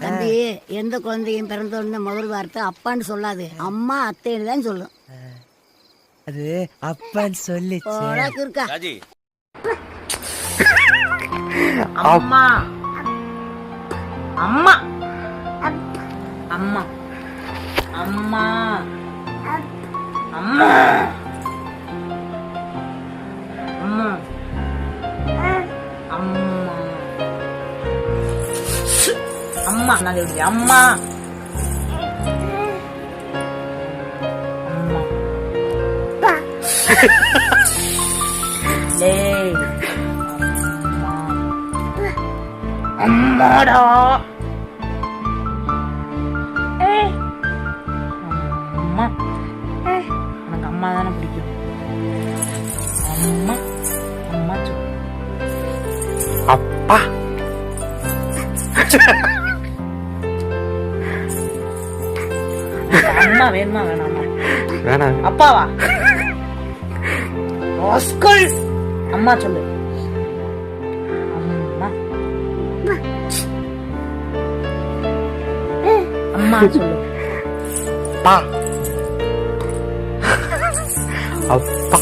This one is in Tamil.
தம்பி, எந்த குழந்தையும் பிறந்த உடனே முதல் வார்த்தை அப்பான்னு சொல்லாது, அம்மா அத்தைன்னு தான் சொல்லும். அது அப்பான்னு சொல்லிச்சு. உனக்கு இருக்கா? அம்மா அம்மா அம்மா அம்மா அம்மா அம்மா அம்மா அம்மா நான் எப்படி அம்மா அம்மா டேய் அம்மாடா அம்மா எனக்கு அம்மா தானே பிடிக்கும். அம்மா அம்மா அப்பா அம்மா வேணுமா வேணாமா? வேணாம். அப்பாவா? ராஸ்கல். அம்மா சொல்லு. அம்மா அம்மா சொல்லு. அப்பா அப்பா